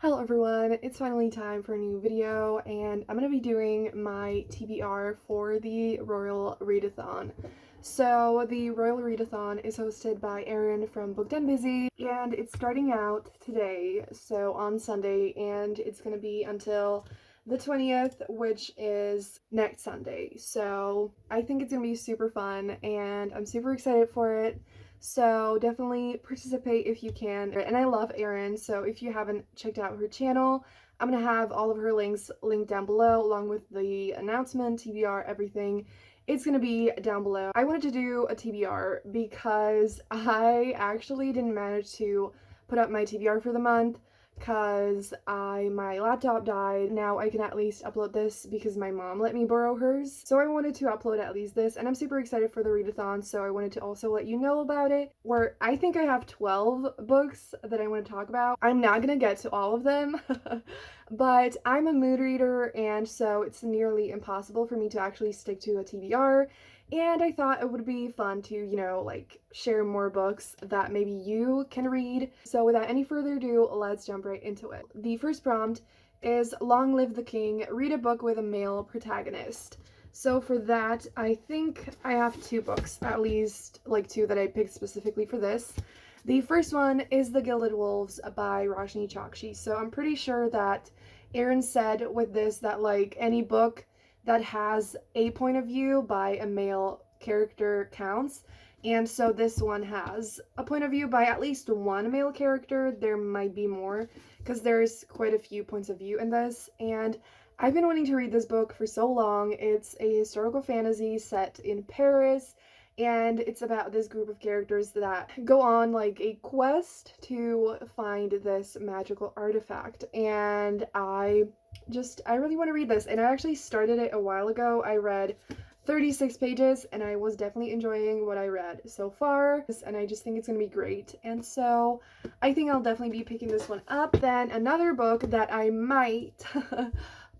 Hello everyone, it's finally time for a new video and I'm going to be doing my TBR for the Royal Readathon. So the Royal Readathon is hosted by Erin from Booked and Busy and it's starting out today, so on Sunday, and it's going to be until the 20th, which is next Sunday. So I think it's going to be super fun and I'm super excited for it. So definitely participate if you can. And I love Erin, so if you haven't checked out her channel, I'm going to have all of her links linked down below, along with the announcement, TBR, everything. It's going to be down below. I wanted to do a TBR because I actually didn't manage to put up my TBR for the month because my laptop died. Now I can at least upload this because my mom let me borrow hers. So I wanted to upload at least this, and I'm super excited for the readathon, so I wanted to also let you know about it. Where I think I have 12 books that I want to talk about. I'm not gonna get to all of them, but I'm a mood reader, and so it's nearly impossible for me to actually stick to a TBR. And I thought it would be fun to, like share more books that maybe you can read. So without any further ado, let's jump right into it. The first prompt is Long Live the King, read a book with a male protagonist. So for that, I think I have two books, at least like two that I picked specifically for this. The first one is The Gilded Wolves by Roshni Chokshi. So I'm pretty sure that Erin said with this that like any book that has a point of view by a male character counts. And so this one has a point of view by at least one male character. There might be more because there's quite a few points of view in this. And I've been wanting to read this book for so long. It's a historical fantasy set in Paris, and it's about this group of characters that go on like a quest to find this magical artifact. And I really want to read this, and I actually started it a while ago. I read 36 pages and I was definitely enjoying what I read so far, and I just think it's gonna be great, and so I think I'll definitely be picking this one up. Then another book that I might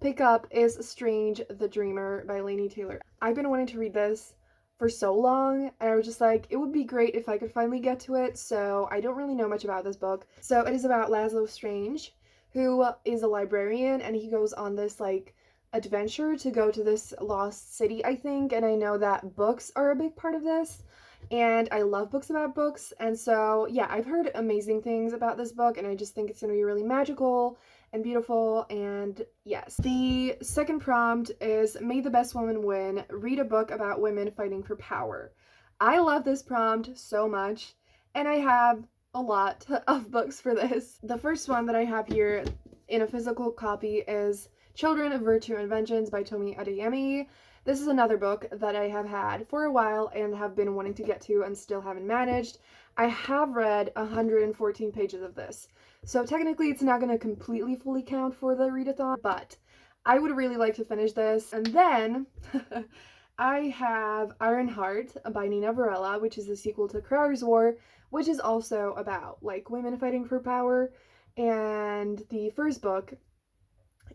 pick up is Strange the Dreamer by Laini Taylor. I've been wanting to read this for so long, and I was just like, it would be great if I could finally get to it. So I don't really know much about this book. So it is about Laszlo Strange, who is a librarian, and he goes on this like adventure to go to this lost city, I think. And I know that books are a big part of this, and I love books about books. And so yeah, I've heard amazing things about this book, and I just think it's gonna be really magical and beautiful. And yes, the second prompt is May the Best Woman Win, read a book about women fighting for power. I love this prompt so much, and I have a lot of books for this. The first one that I have here in a physical copy is Children of Virtue and Vengeance by Tomi Adeyemi. This is another book that I have had for a while and have been wanting to get to and still haven't managed. I have read 114 pages of this, so technically it's not going to completely fully count for the readathon, but I would really like to finish this. And then I have Iron Heart by Nina Varela, which is the sequel to Crier's War, which is also about like women fighting for power. And the first book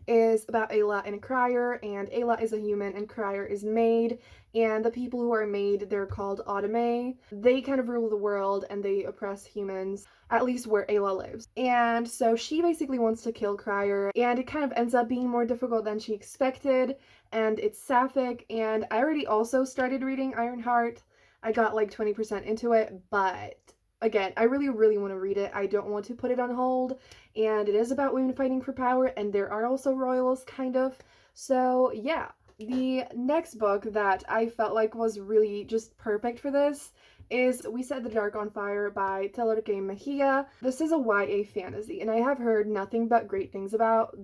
is about Ayla and Crier, and Ayla is a human and Crier is made, and the people who are made, they're called Autome. They kind of rule the world and they oppress humans, at least where Ayla lives. And so she basically wants to kill Crier, and it kind of ends up being more difficult than she expected, and it's sapphic. And I already also started reading Ironheart. I got like 20% into it, but again, I really want to read it. I don't want to put it on hold, and it is about women fighting for power, and there are also royals, kind of. So yeah, the next book that I felt like was really just perfect for this is We Set the Dark on Fire by Tellerke Mejia. This is a YA fantasy, and I have heard nothing but great things about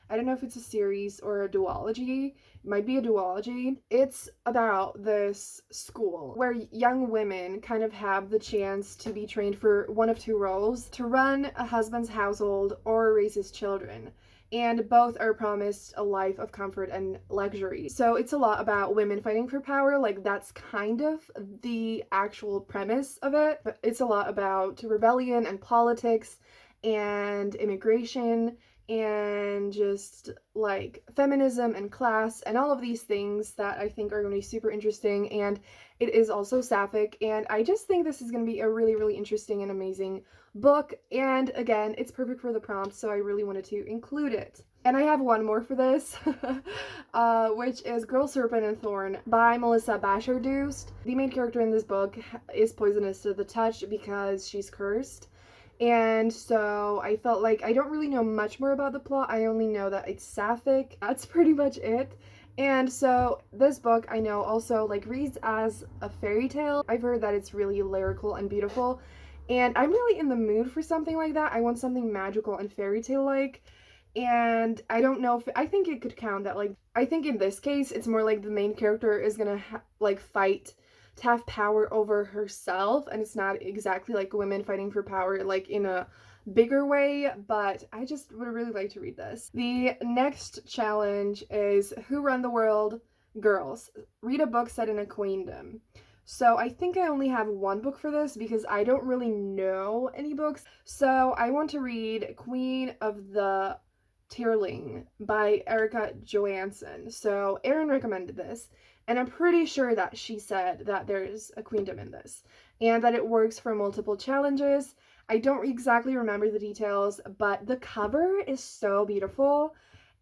I don't know if it's a series or a duology. It might be a duology. It's about this school where young women kind of have the chance to be trained for one of two roles: to run a husband's household or raise his children. And both are promised a life of comfort and luxury. So it's a lot about women fighting for power. Like, that's kind of the actual premise of it. But it's a lot about rebellion and politics and immigration and just like feminism and class and all of these things that I think are going to be super interesting. And it is also sapphic, and I just think this is going to be a really interesting and amazing book, and again, it's perfect for the prompt, so I really wanted to include it. And I have one more for this, which is Girl, Serpent, and Thorn by Melissa Bashir-Dust. The main character in this book is poisonous to the touch because she's cursed. And so I felt like I don't really know much more about the plot. I only know that it's sapphic. That's pretty much it. And so this book I know also like reads as a fairy tale. I've heard that it's really lyrical and beautiful. And I'm really in the mood for something like that. I want something magical and fairy tale like. And I don't know if I think it could count that, like, I think in this case it's more like the main character is gonna like fight to have power over herself, and it's not exactly like women fighting for power like in a bigger way, but I just would really like to read this. The next challenge is Who Run the World? Girls. Read a book set in a queendom. So I think I only have one book for this because I don't really know any books. So I want to read Queen of the Tierling by Erica Johansson. So Erin recommended this, and I'm pretty sure that she said that there's a queendom in this and that it works for multiple challenges. I don't exactly remember the details, but the cover is so beautiful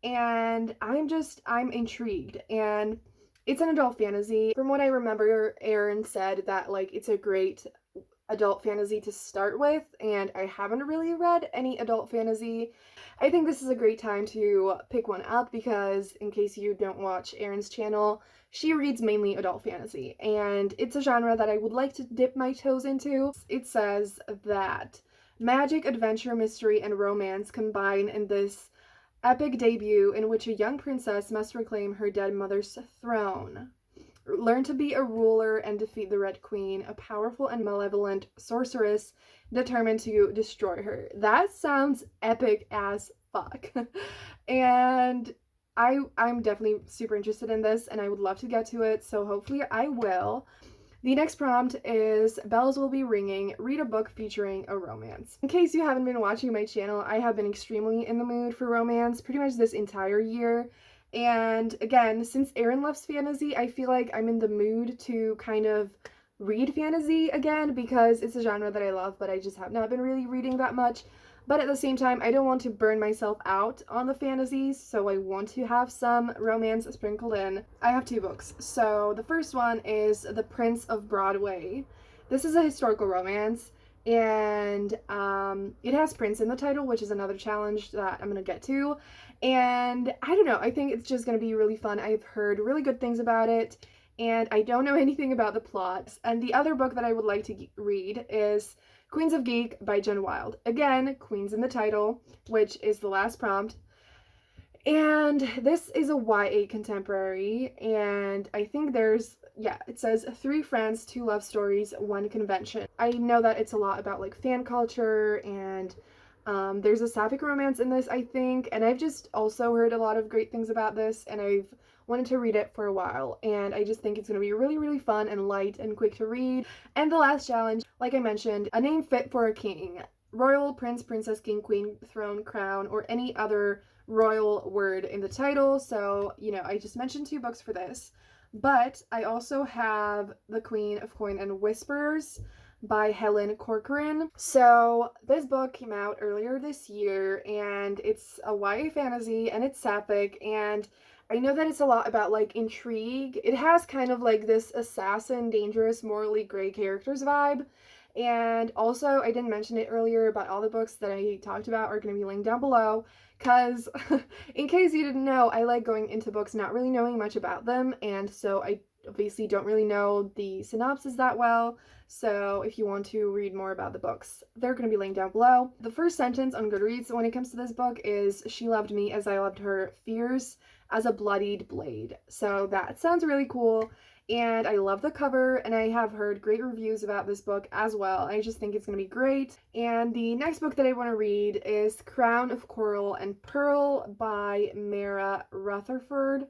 and I'm intrigued. And it's an adult fantasy. From what I remember, Erin said that like it's a great adult fantasy to start with, and I haven't really read any adult fantasy. I think this is a great time to pick one up because, in case you don't watch Erin's channel, she reads mainly adult fantasy, and it's a genre that I would like to dip my toes into. It says that magic, adventure, mystery, and romance combine in this epic debut in which a young princess must reclaim her dead mother's throne. Learn to be a ruler and defeat the Red Queen, a powerful and malevolent sorceress determined to destroy her. That sounds epic as fuck. And I'm definitely super interested in this, and I would love to get to it, so hopefully I will. The next prompt is Bells Will Be Ringing, read a book featuring a romance. In case you haven't been watching my channel, I have been extremely in the mood for romance pretty much this entire year. And again, since Erin loves fantasy, I feel like I'm in the mood to kind of read fantasy again because it's a genre that I love, but I just have not been really reading that much. But at the same time, I don't want to burn myself out on the fantasies, so I want to have some romance sprinkled in. I have two books. So the first one is The Prince of Broadway. This is a historical romance, and it has prince in the title, which is another challenge that I'm gonna get to. And I don't know, I think it's just gonna be really fun. I've heard really good things about it, and I don't know anything about the plot. And the other book that I would like to read is Queens of Geek by Jen Wilde. Again, Queens in the title, which is the last prompt. And this is a YA contemporary, and I think it says 3 friends, 2 love stories, 1 convention. I know that it's a lot about like fan culture, and there's a sapphic romance in this, I think, and I've just also heard a lot of great things about this, and I've wanted to read it for a while, and I just think it's going to be really, really fun and light and quick to read. And the last challenge, like I mentioned, a name fit for a king. Royal, prince, princess, king, queen, throne, crown, or any other royal word in the title. So, you know, I just mentioned 2 books for this, but I also have The Queen of Coin and Whispers by Helen Corcoran. So this book came out earlier this year, and it's a YA fantasy, and it's sapphic, and I know that it's a lot about like intrigue. It has kind of like this assassin, dangerous, morally gray characters vibe. And also, I didn't mention it earlier, but all the books that I talked about are going to be linked down below, because in case you didn't know, I like going into books not really knowing much about them, and so I obviously don't really know the synopsis that well. So if you want to read more about the books, they're going to be linked down below. The first sentence on Goodreads when it comes to this book is, "She loved me as I loved her, fierce as a bloodied blade." So that sounds really cool, and I love the cover, and I have heard great reviews about this book as well. I just think it's going to be great. And the next book that I want to read is Crown of Coral and Pearl by Mara Rutherford,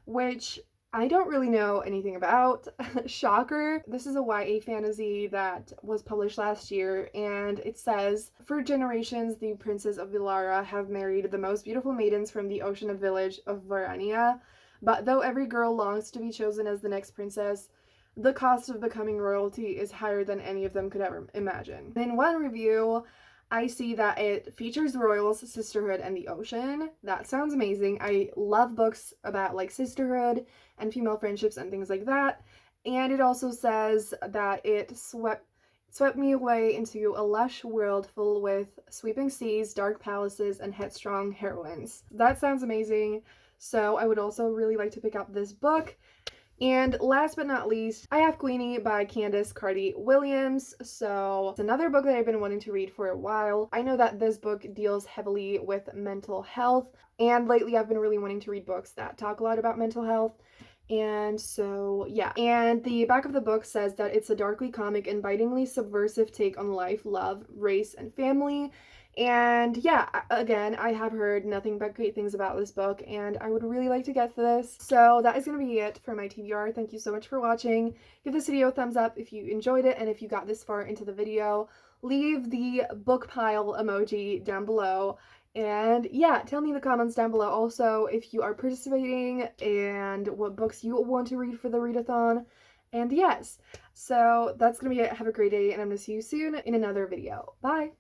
which I don't really know anything about. Shocker. This is a YA fantasy that was published last year, and it says, "For generations, the princes of Vilara have married the most beautiful maidens from the ocean village of Varania. But though every girl longs to be chosen as the next princess, the cost of becoming royalty is higher than any of them could ever imagine." In one review, I see that it features the royals, sisterhood, and the ocean. That sounds amazing. I love books about like sisterhood and female friendships and things like that. And it also says that it swept me away into a lush world full with sweeping seas, dark palaces, and headstrong heroines. That sounds amazing. So I would also really like to pick up this book. And last but not least, I have Queenie by Candace Carty Williams. So it's another book that I've been wanting to read for a while. I know that this book deals heavily with mental health, and lately I've been really wanting to read books that talk a lot about mental health. And so, yeah. And the back of the book says that it's a darkly comic and bitingly subversive take on life, love, race, and family. And yeah, again, I have heard nothing but great things about this book, and I would really like to get this. So that is going to be it for my TBR. Thank you so much for watching. Give this video a thumbs up if you enjoyed it, and if you got this far into the video, leave the book pile emoji down below. And yeah, tell me in the comments down below also if you are participating and what books you want to read for the readathon. And yes, so that's going to be it. Have a great day, and I'm going to see you soon in another video. Bye!